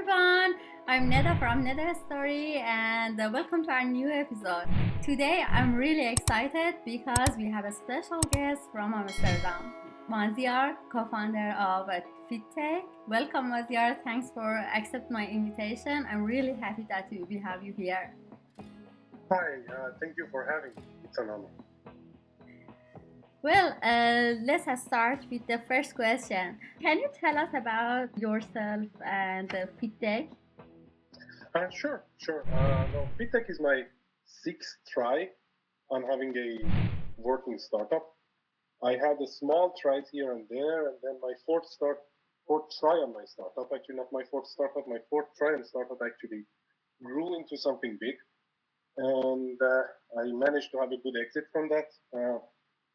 everyone, I'm Neda from FitTech Story and welcome to our new episode. Today I'm really excited because we have a special guest from Amsterdam, Maziar, co-founder of FitTech. Welcome Maziar, thanks for accepting my invitation. I'm really happy that we have you here. Hi, thank you for having me. It's an honor. Well, let's start with the first question. Can you tell us about yourself and FitTech? Sure. Well, FitTech is my sixth try on having a working startup. I had a small tries here and there, and then my fourth try on my startup, actually not my fourth startup, my fourth try on startup actually grew into something big. And I managed to have a good exit from that.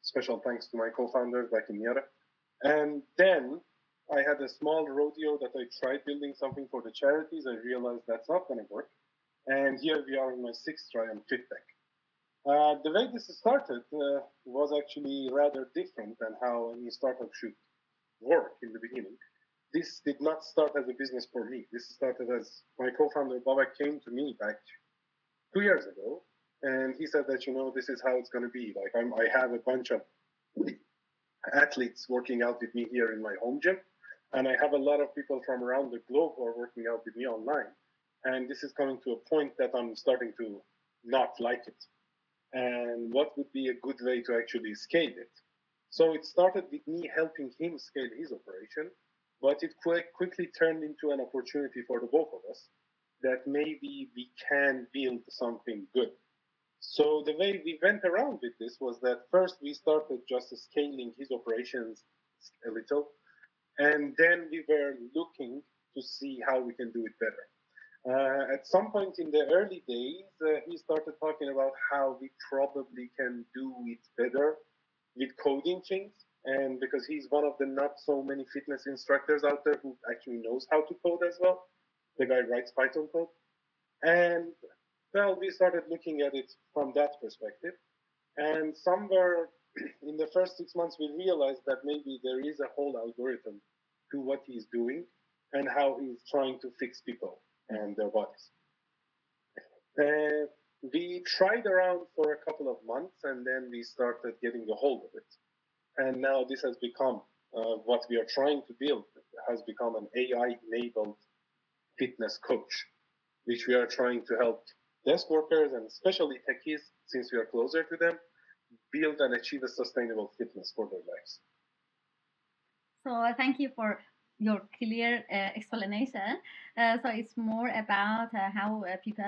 Special thanks to my co-founders back in Europe. And then I had a small rodeo that I tried building something for the charities. I realized that's not going to work. And here we are in my sixth try on FitTech. The way this started was actually rather different than how any startup should work in the beginning. This did not start as a business for me. This started as my co-founder Babak came to me back 2 years ago, and he said that this is how it's going to be. Like I have a bunch of athletes working out with me here in my home gym, and I have a lot of people from around the globe who are working out with me online. And this is coming to a point that I'm starting to not like it. And what would be a good way to actually scale it? So it started with me helping him scale his operation, but it quickly turned into an opportunity for the both of us that maybe we can build something good. So the way we went around with this was that first we started just scaling his operations a little, and then we were looking to see how we can do it better. At some point in the early days, he started talking about how we probably can do it better with coding things. And because he's one of the not so many fitness instructors out there who actually knows how to code as well, the guy writes Python code. And well, we started looking at it from that perspective. And somewhere in the first 6 months, we realized that maybe there is a whole algorithm to what he's doing and how he's trying to fix people and their bodies. We tried around for a couple of months, and then we started getting a hold of it. And now this has become what we are trying to build has become an AI-enabled fitness coach, which we are trying to help desk workers and especially techies, since we are closer to them, build and achieve a sustainable fitness for their lives. So thank you for your clear explanation. So it's more about how people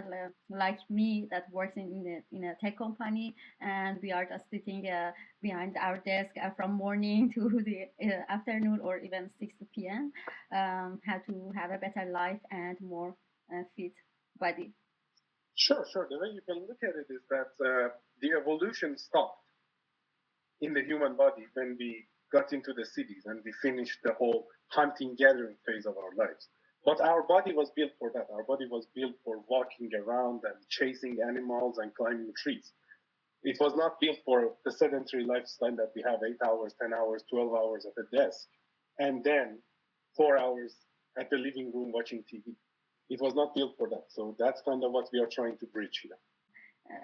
like me that works in a tech company, and we are just sitting behind our desk from morning to the afternoon or even 6 p.m. How to have a better life and more fit body. Sure. The way you can look at it is that the evolution stopped in the human body when we got into the cities and we finished the whole hunting gathering phase of our lives. But our body was built for that. Our body was built for walking around and chasing animals and climbing trees. It was not built for the sedentary lifestyle that we have 8 hours, 10 hours, 12 hours at a desk, and then 4 hours at the living room watching TV. It was not built for that. So that's kind of what we are trying to bridge here.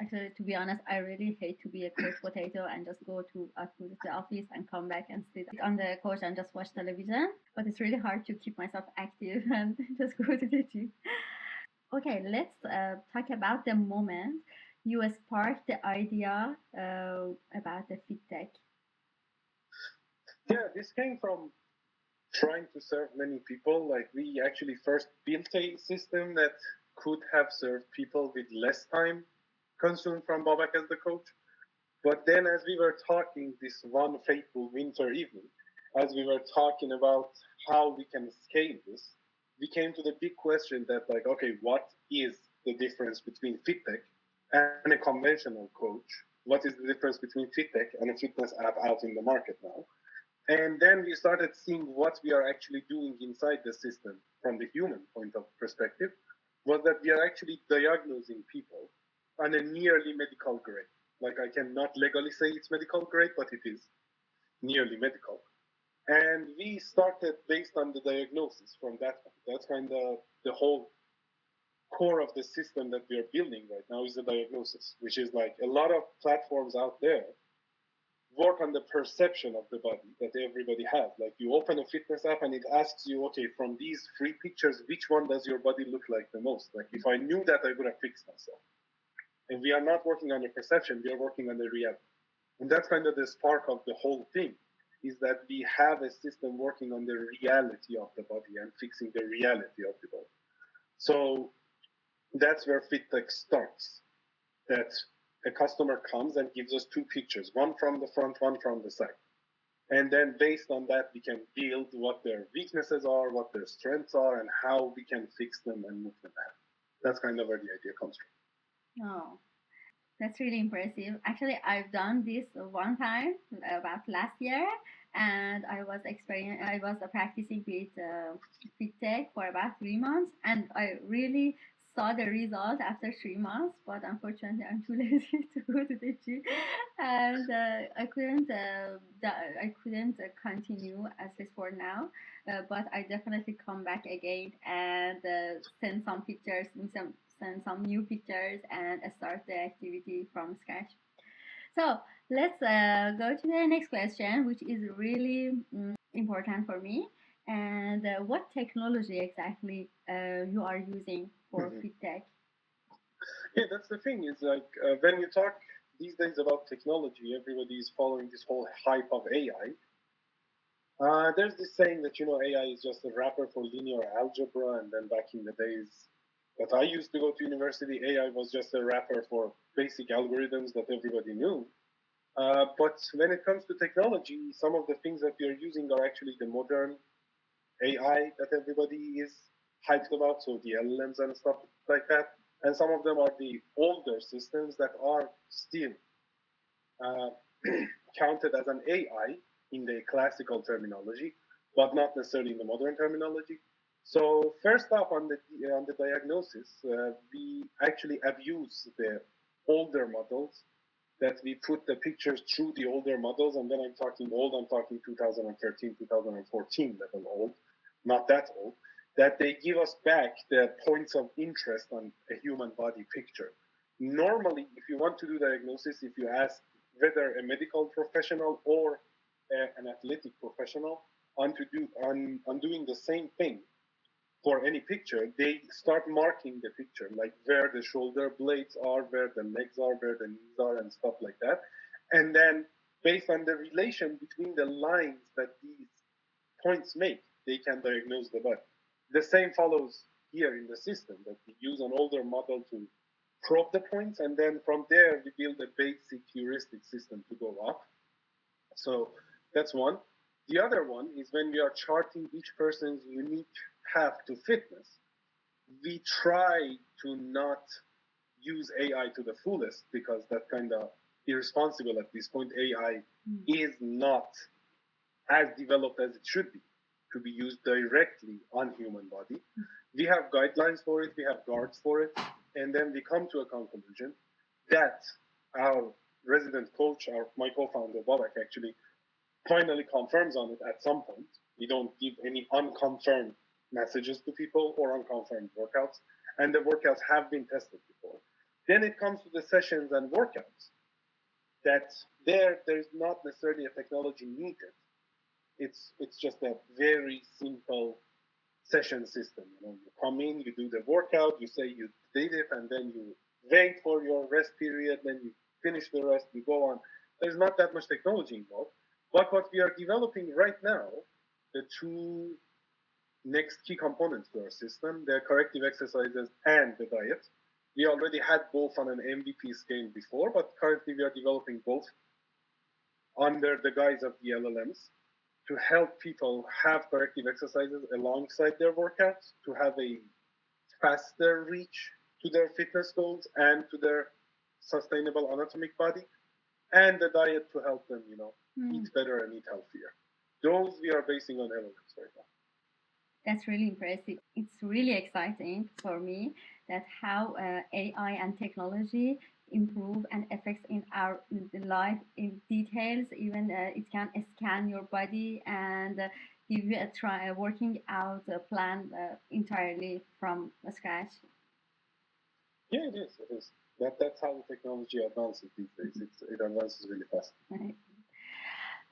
Actually, to be honest, I really hate to be a couch potato and just go to the office and come back and sit on the couch and just watch television. But it's really hard to keep myself active and just go to the gym. Okay, let's talk about the moment you sparked the idea about the FitTech. Yeah, this came from trying to serve many people. Like we actually first built a system that could have served people with less time consumed from Babak as the coach. But then as we were talking this one fateful winter evening, as we were talking about how we can scale this, we came to the big question that like, okay, what is the difference between FitTech and a conventional coach? What is the difference between FitTech and a fitness app out in the market now? And then we started seeing what we are actually doing inside the system from the human point of perspective, was that we are actually diagnosing people on a nearly medical grade. Like I cannot legally say it's medical grade, but it is nearly medical. And we started based on the diagnosis from that one. That's kind of the whole core of the system that we are building right now is the diagnosis, which is like a lot of platforms out there work on the perception of the body that everybody has. Like you open a fitness app and it asks you, okay, from these three pictures, which one does your body look like the most? Like if I knew that, I would have fixed myself. And we are not working on the perception, we are working on the reality. And that's kind of the spark of the whole thing, is that we have a system working on the reality of the body and fixing the reality of the body. So that's where FitTech starts. That a customer comes and gives us two pictures, one from the front, one from the side. And then based on that, we can build what their weaknesses are, what their strengths are, and how we can fix them and move them ahead. That's kind of where the idea comes from. Oh, that's really impressive. Actually, I've done this one time about last year, and I was practicing with FitTech for about 3 months, and I really saw the result after 3 months. But unfortunately, I'm too lazy to go to the gym, and I couldn't continue as this for now. But I definitely come back again and send some pictures, send some new pictures, and start the activity from scratch. So let's go to the next question, which is really important for me. And what technology exactly you are using for FitTech? Yeah, that's the thing. Is like when you talk these days about technology, everybody is following this whole hype of AI. There's this saying that AI is just a wrapper for linear algebra, and then back in the days that I used to go to university, AI was just a wrapper for basic algorithms that everybody knew. But when it comes to technology, some of the things that we are using are actually the modern AI that everybody is hyped about, so the LLMs and stuff like that. And some of them are the older systems that are still uh, counted as an AI in the classical terminology, but not necessarily in the modern terminology. So first off, on the diagnosis, we actually abuse the older models. That we put the pictures through the older models, and when I'm talking old, I'm talking 2013, 2014 level old, not that old. That they give us back the points of interest on a human body picture. Normally, if you want to do diagnosis, if you ask whether a medical professional or an athletic professional on doing the same thing for any picture, they start marking the picture, like where the shoulder blades are, where the legs are, where the knees are, and stuff like that. And then, based on the relation between the lines that these points make, they can diagnose the body. The same follows here in the system, that we use an older model to probe the points, and then from there we build a basic heuristic system to go up. So that's one. The other one is when we are charting each person's unique path to fitness, we try to not use AI to the fullest, because that's kind of irresponsible at this point. AI is not as developed as it should be to be used directly on human body. We have guidelines for it, we have guards for it, and then we come to a conclusion that our resident coach, my co-founder Babak, actually finally confirms on it at some point. We don't give any unconfirmed messages to people or unconfirmed workouts, and the workouts have been tested before. Then it comes to the sessions and workouts. That there's not necessarily a technology needed. It's just a very simple session system. You come in, you do the workout, you say you did it, and then you wait for your rest period, then you finish the rest, you go on. There's not that much technology involved. But what we are developing right now, the two next key components to our system, the corrective exercises and the diet. We already had both on an MVP scale before, but currently we are developing both under the guise of the LLMs to help people have corrective exercises alongside their workouts, to have a faster reach to their fitness goals and to their sustainable anatomic body, and the diet to help them, eat better and eat healthier. Those we are basing on LLMs right now. That's really impressive. It's really exciting for me that how AI and technology improve and affects in our life in details. Even it can scan your body and give you a try a working out plan entirely from scratch. Yeah, it is. It is. That's how technology advances these days. It advances really fast.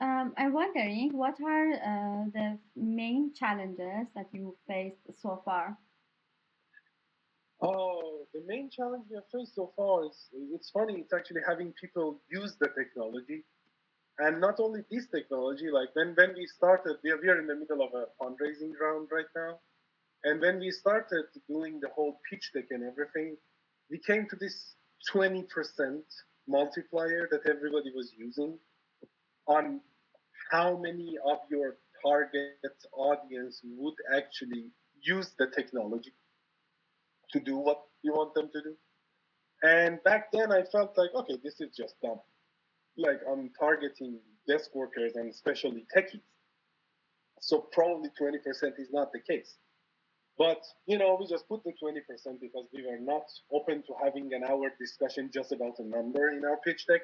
I'm wondering what are the main challenges that you faced so far? Oh, the main challenge we have faced so far is it's funny. It's actually having people use the technology, and not only this technology. Like when we started, we are in the middle of a fundraising round right now, and when we started doing the whole pitch deck and everything, we came to this 20% multiplier that everybody was using on how many of your target audience would actually use the technology to do what you want them to do. And back then I felt like, okay, this is just dumb. Like I'm targeting desk workers and especially techies. So probably 20% is not the case. But we just put the 20% because we were not open to having an hour discussion just about a number in our pitch deck.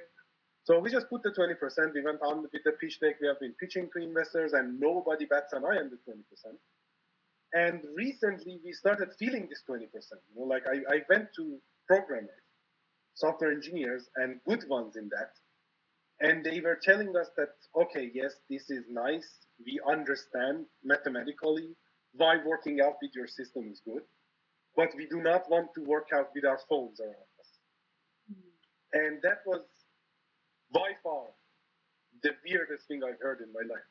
So we just put the 20%. We went on with the pitch deck. We have been pitching to investors, and nobody bats an eye on the 20%. And recently, we started feeling this 20%. Like I went to programmers, software engineers, and good ones in that, and they were telling us that, okay, yes, this is nice. We understand mathematically why working out with your system is good, but we do not want to work out with our phones around us. And that was by far the weirdest thing I've heard in my life.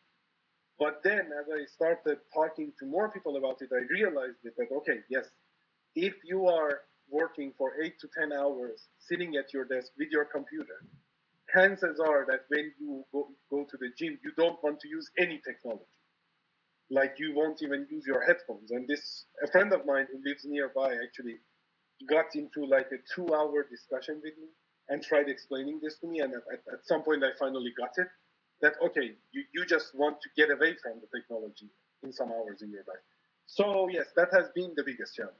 But then, as I started talking to more people about it, I realized that, okay, yes, if you are working for 8 to 10 hours sitting at your desk with your computer, chances are that when you go to the gym, you don't want to use any technology. Like you won't even use your headphones. And a friend of mine who lives nearby actually got into like a 2 hour discussion with me and tried explaining this to me. And at some point, I finally got it that, okay, you just want to get away from the technology in some hours in your life. So, yes, that has been the biggest challenge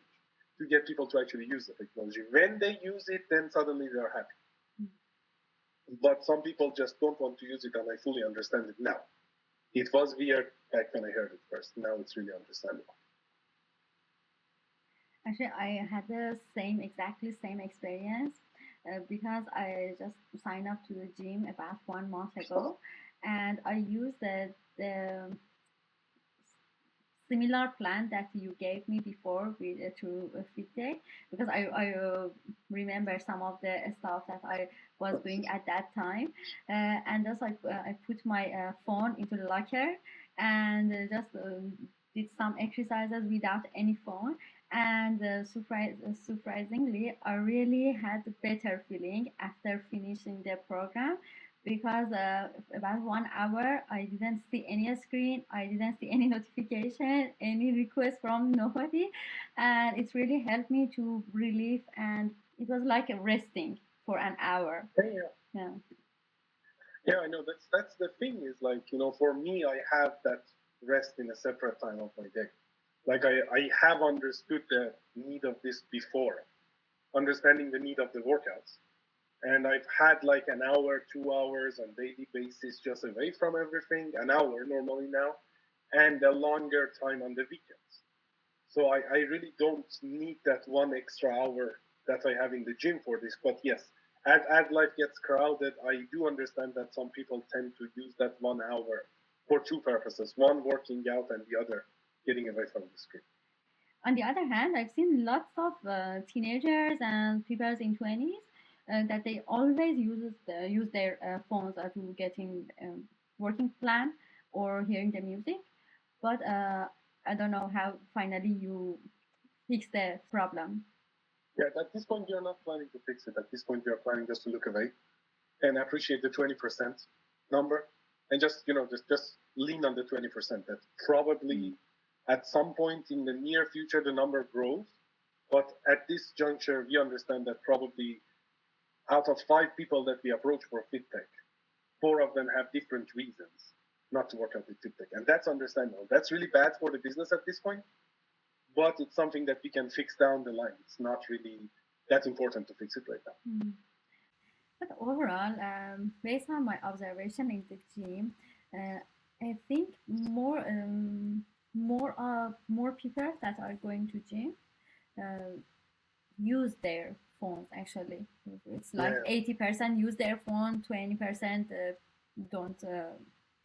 to get people to actually use the technology. When they use it, then suddenly they're happy. But some people just don't want to use it, and I fully understand it now. It was weird back when I heard it first. Now it's really understandable. Actually, I had the exactly same experience because I just signed up to the gym about 1 month ago, and I used the similar plan that you gave me before with through FitTech because I remember some of the stuff that I was doing at that time, and just I put my phone into the locker and just did some exercises without any phone. And surprisingly, I really had a better feeling after finishing the program because about 1 hour I didn't see any screen, I didn't see any notification, any request from nobody, and it really helped me to relieve, and it was like a resting for an hour. Yeah, Yeah. yeah, I know. That's the thing is like for me, I have that rest in a separate time of my day. Like I have understood the need of this before, understanding the need of the workouts. And I've had like an hour, 2 hours on daily basis just away from everything, an hour normally now, and a longer time on the weekends. So I really don't need that one extra hour that I have in the gym for this. But yes, as life gets crowded, I do understand that some people tend to use that 1 hour for two purposes: one, working out, and the other, getting away from the screen. On the other hand, I've seen lots of teenagers and people in 20s that they always use their phones to getting working plan or hearing the music. But I don't know how finally you fix the problem. Yeah, at this point, you're not planning to fix it. At this point, you're planning just to look away and appreciate the 20% number, and just lean on the 20%. That probably at some point in the near future the number grows, but at this juncture we understand that probably out of 5 people that we approach for FitTech, 4 of them have different reasons not to work out with FitTech, and that's understandable. That's really bad for the business at this point, but it's something that we can fix down the line. It's not really that important to fix it right now. Mm. But overall, based on my observation in the gym, uh, I think more people that are going to gym uh, use their phones. Actually, it's like Yeah, 80% use their phone, 20% don't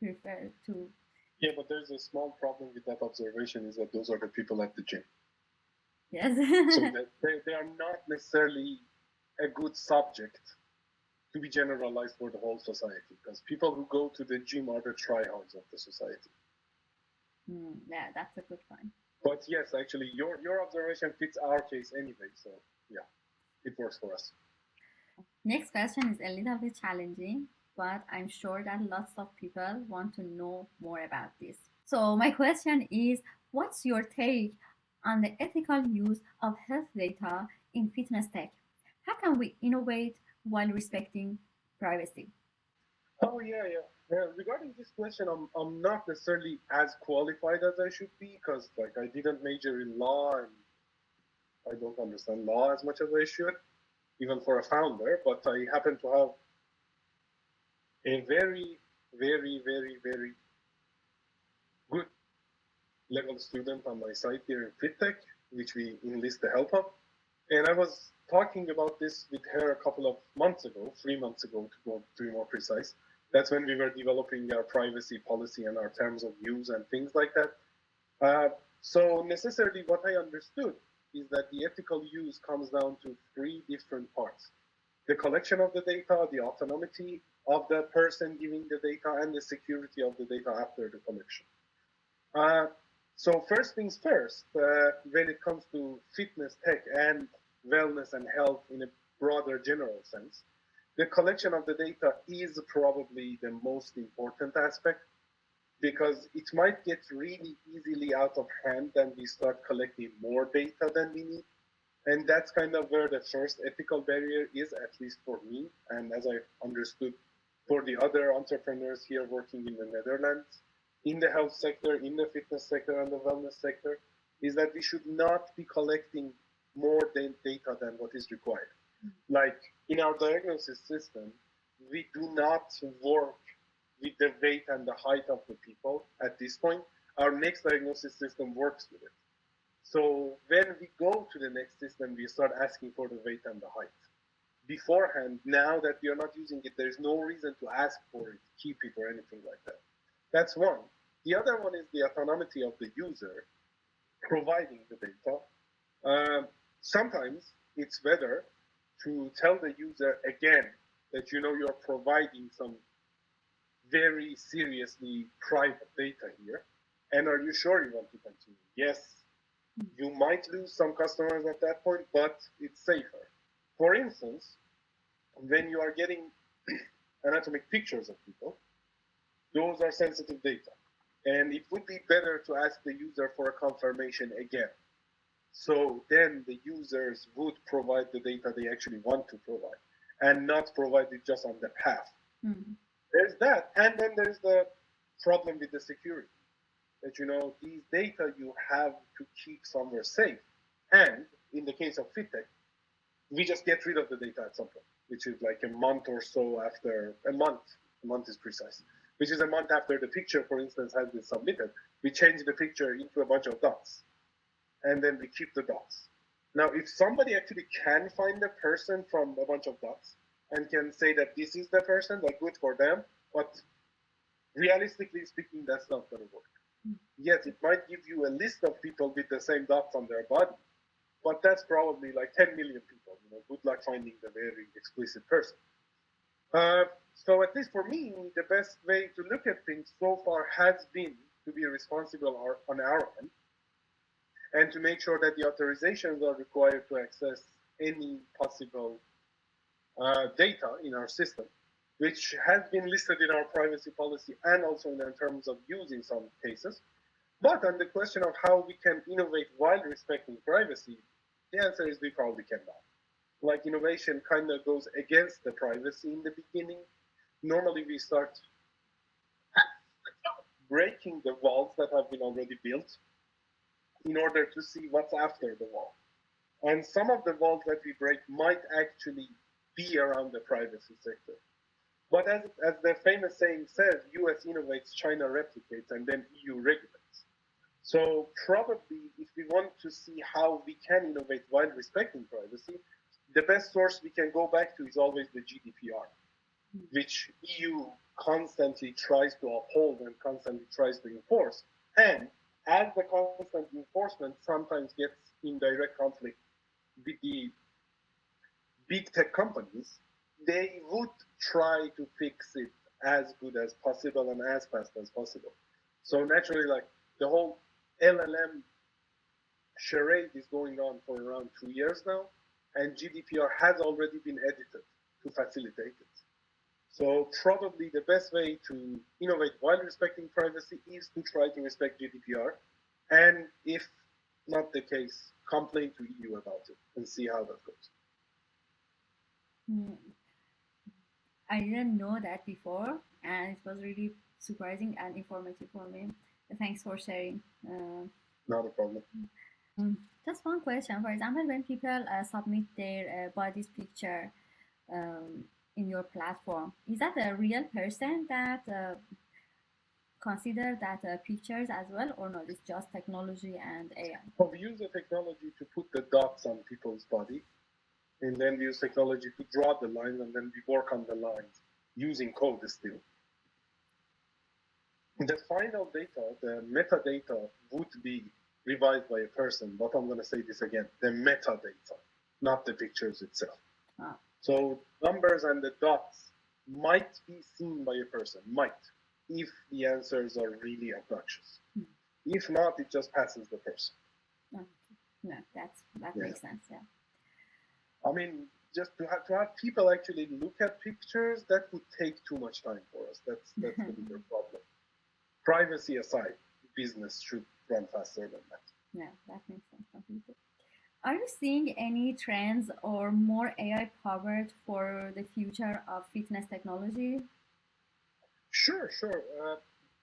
prefer to. yeah, but there's a small problem with that observation is that those are the people at the gym. Yes. So that they are not necessarily a good subject to be generalized for the whole society because people who go to the gym are the tryhards of the society. Yeah, that's a good point. But yes, actually, your observation fits our case anyway. So yeah, it works for us. Next question is a little bit challenging, but I'm sure that lots of people want to know more about this. So, my question is, what's your take on the ethical use of health data in fitness tech? How can we innovate while respecting privacy? Oh yeah, yeah. Regarding this question, I'm not necessarily as qualified as I should be because like I didn't major in law and I don't understand law as much as I should, even for a founder. But I happen to have a very, very, very, very good level student on my side here in FitTech, which we enlist the help of. And I was talking about this with her a couple of months ago, 3 months ago to be more precise. That's when we were developing our privacy policy and our terms of use and things like that. So necessarily what I understood is that the ethical use comes down to three different parts. The collection of the data, the autonomy of the person giving the data, and the security of the data after the collection. Uh, so first things first, when it comes to fitness tech and wellness and health in a broader general sense, the collection of the data is probably the most important aspect because it might get really easily out of hand and we start collecting more data than we need. And that's kind of where the first ethical barrier is, at least for me, and as I understood for the other entrepreneurs here working in the Netherlands, in the health sector, in the fitness sector, and the wellness sector, is that we should not be collecting more data than what is required. Like in our diagnosis system, we do not work with the weight and the height of the people at this point. Our next diagnosis system works with it. So when we go to the next system, we start asking for the weight and the height. Beforehand, now that we are not using it, there's no reason to ask for it, keep it, or anything like that. That's one. The other one is the autonomy of the user providing the data. Sometimes it's better to tell the user again that you know you're providing some very seriously private data here. And are you sure you want to continue? Yes, you might lose some customers at that point, but it's safer. For instance, when you are getting anatomic pictures of people, those are sensitive data. And it would be better to ask the user for a confirmation again. So then the users would provide the data they actually want to provide and not provide it just on the path. Mm-hmm. There's that. And then there's the problem with the security that, you know, these data you have to keep somewhere safe. And in the case of FitTech, we just get rid of the data at some point, which is like a month or so after a month is precise, which is a month after the picture, for instance, has been submitted. We change the picture into a bunch of dots and then we keep the dots. Now, if somebody actually can find the person from a bunch of dots and can say that this is the person, like good for them, but realistically speaking, that's not going to work. Yes, it might give you a list of people with the same dots on their body, but that's probably like 10 million people. You know, good luck finding the very explicit person. So at least for me, the best way to look at things so far has been to be responsible on our end and to make sure that the authorizations are required to access any possible data in our system, which has been listed in our privacy policy and also in terms of use in some cases. But on the question of how we can innovate while respecting privacy, the answer is we probably cannot. Like innovation kind of goes against the privacy in the beginning. Normally we start breaking the walls that have been already built in order to see what's after the wall. And some of the walls that we break might actually be around the privacy sector. But as the famous saying says, US innovates, China replicates, and then EU regulates. So probably if we want to see how we can innovate while respecting privacy, the best source we can go back to is always the GDPR, which EU constantly tries to uphold and constantly tries to enforce. And as the constant enforcement sometimes gets in direct conflict with the big tech companies, they would try to fix it as good as possible and as fast as possible. So naturally, like the whole LLM charade is going on for around 2 years now, and GDPR has already been edited to facilitate it. So probably the best way to innovate while respecting privacy is to try to respect GDPR, and if not the case, complain to EU about it and see how that goes. Mm, I didn't know that before, and it was really surprising and informative for me. Thanks for sharing. Not a problem. Just one question. For example, when people submit their body's picture um, in your platform, is that a real person that consider that pictures as well, or not? It's just technology and AI. So we use the technology to put the dots on people's body, and then we use technology to draw the lines, and then we work on the lines using code still. The final data, the metadata, would be revised by a person, but I'm going to say this again, the metadata, not the pictures itself. Ah. So numbers and the dots might be seen by a person, might, if the answers are really obnoxious. If not, it just passes the person. Okay. No, that Yeah. makes sense. Yeah. I mean, just to have people actually look at pictures, that would take too much time for us. That's the bigger problem. Privacy aside, business should run faster than that. Yeah, that makes sense completely. Are you seeing any trends or more AI powered for the future of fitness technology? Sure.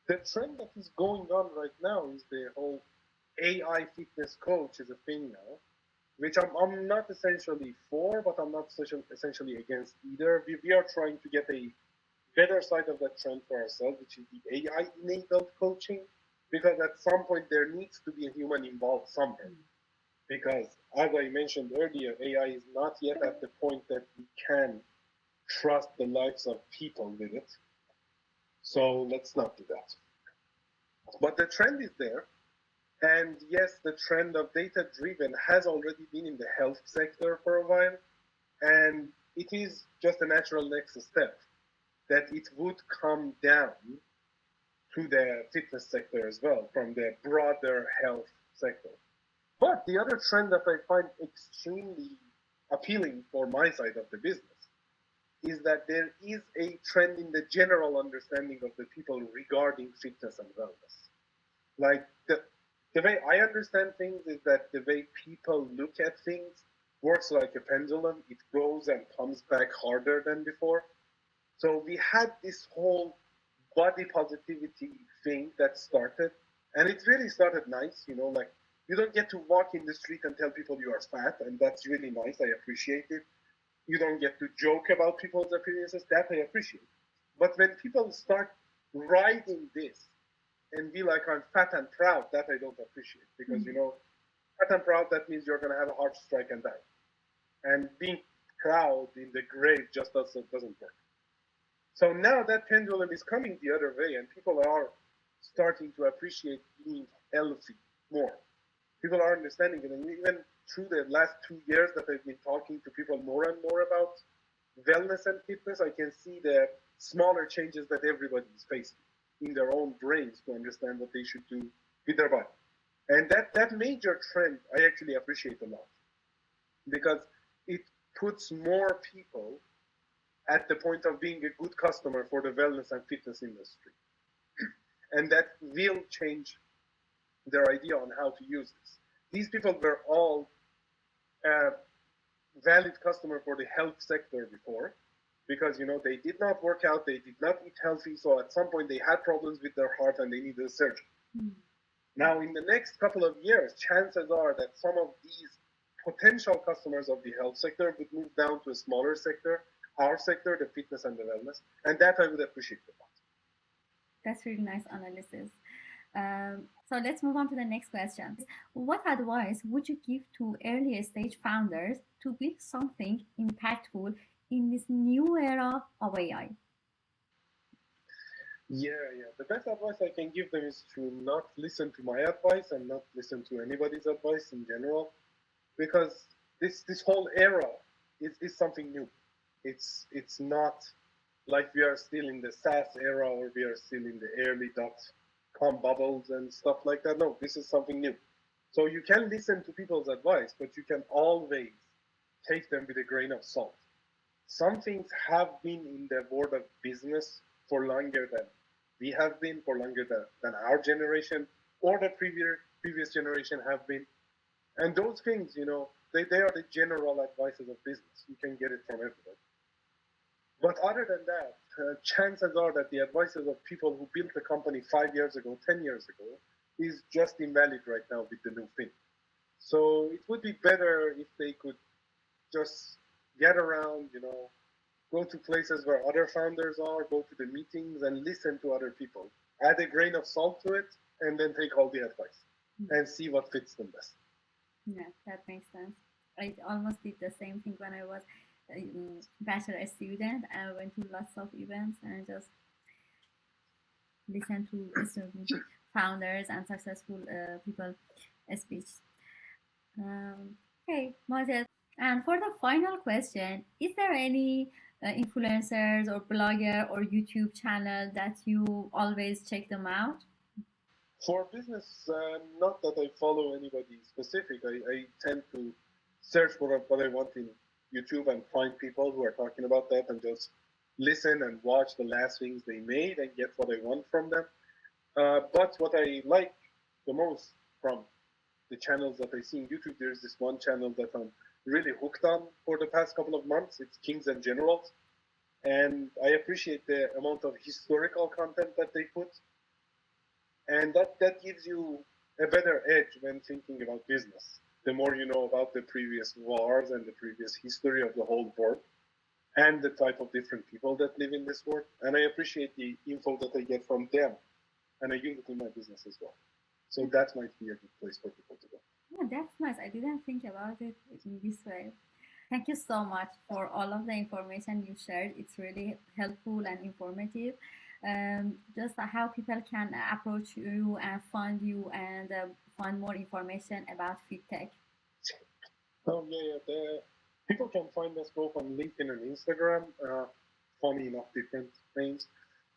The trend that is going on right now is the whole AI fitness coach is a thing now, which I'm not essentially for, but I'm not essentially against either. We are trying to get a better side of that trend for ourselves, which is the AI enabled coaching, because at some point there needs to be a human involved somewhere. Because as I mentioned earlier, AI is not yet at the point that we can trust the lives of people with it. So let's not do that. But the trend is there. And yes, the trend of data driven has already been in the health sector for a while. And it is just a natural next step that it would come down to the fitness sector as well from the broader health sector. But the other trend that I find extremely appealing for my side of the business is that there is a trend in the general understanding of the people regarding fitness and wellness. Like the way I understand things is that the way people look at things works like a pendulum. It goes and comes back harder than before. So we had this whole body positivity thing that started, and it really started nice, like you don't get to walk in the street and tell people you are fat, and that's really nice. I appreciate it. You don't get to joke about people's appearances. That I appreciate. But when people start riding this and be like, I'm fat and proud, that I don't appreciate. Because, fat and proud, that means you're going to have a heart strike and die. And being proud in the grave just doesn't work. So now that pendulum is coming the other way, and people are starting to appreciate being healthy more. People are understanding it, and even through the last 2 years that I've been talking to people more and more about wellness and fitness, I can see the smaller changes that everybody is facing in their own brains to understand what they should do with their body. And that major trend I actually appreciate a lot, because it puts more people at the point of being a good customer for the wellness and fitness industry. And that will change their idea on how to use this. These people were all valid customer for the health sector before, because they did not work out, they did not eat healthy, so at some point they had problems with their heart and they needed a surgery. Now in the next couple of years, chances are that some of these potential customers of the health sector would move down to a smaller sector, our sector, the fitness and the wellness, and that I would appreciate a lot. That's really nice analysis. So let's move on to the next question. What advice would you give to early stage founders to build something impactful in this new era of AI? Yeah. The best advice I can give them is to not listen to my advice and not listen to anybody's advice in general, because this whole era is something new. It's not like we are still in the SaaS era or we are still in the early .com bubbles and stuff like that. No, this is something new. So you can listen to people's advice, but you can always take them with a grain of salt. Some things have been in the world of business for longer than we have been, for longer than our generation or the previous generation have been. And those things, they are the general advices of business. You can get it from everybody. But other than that, chances are that the advices of people who built a company 5 years ago, 10 years ago, is just invalid right now with the new thing. So it would be better if they could just get around, go to places where other founders are, go to the meetings and listen to other people. Add a grain of salt to it and then take all the advice and see what fits them best. Yeah, that makes sense. I almost did the same thing when I was a bachelor student. I went to lots of events and just listened to founders and successful people speech. Okay, Maziar. And for the final question, is there any influencers or blogger or YouTube channel that you always check them out? For business, not that I follow anybody specific. I tend to search for what I want in YouTube and find people who are talking about that and just listen and watch the last things they made and get what I want from them. But what I like the most from the channels that I see on YouTube, there's this one channel that I'm really hooked on for the past couple of months. It's Kings and Generals. And I appreciate the amount of historical content that they put. And that gives you a better edge when thinking about business. The more you know about the previous wars and the previous history of the whole world and the type of different people that live in this world. And I appreciate the info that I get from them. And I use it in my business as well. So that might be a good place for people to go. Yeah, that's nice. I didn't think about it in this way. Thank you so much for all of the information you shared. It's really helpful and informative. Just how people can approach you and find you and find more information about FitTech. Oh, yeah. People can find us both on LinkedIn and Instagram. Funny enough, different names.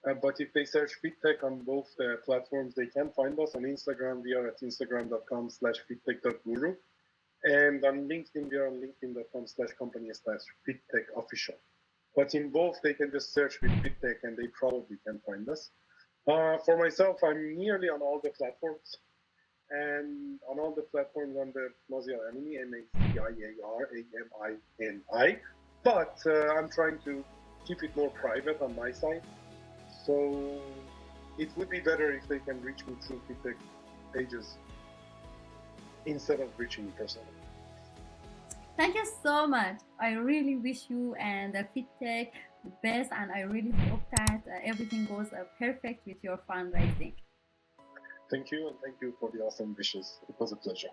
But if they search FitTech on both the platforms, they can find us. On Instagram, we are at instagram.com/fittech.guru. And on LinkedIn, we are on linkedin.com/company/FitTechOfficial. But in both, they can just search with FitTech and they probably can find us. For myself, I'm nearly on all the platforms. And on all the platforms under Maziar Amini, Maziaramini. But I'm trying to keep it more private on my side. So it would be better if they can reach me through FitTech pages instead of reaching me personally. Thank you so much. I really wish you and FitTech the best, and I really hope that everything goes perfect with your fundraising. Thank you, and thank you for the awesome wishes. It was a pleasure.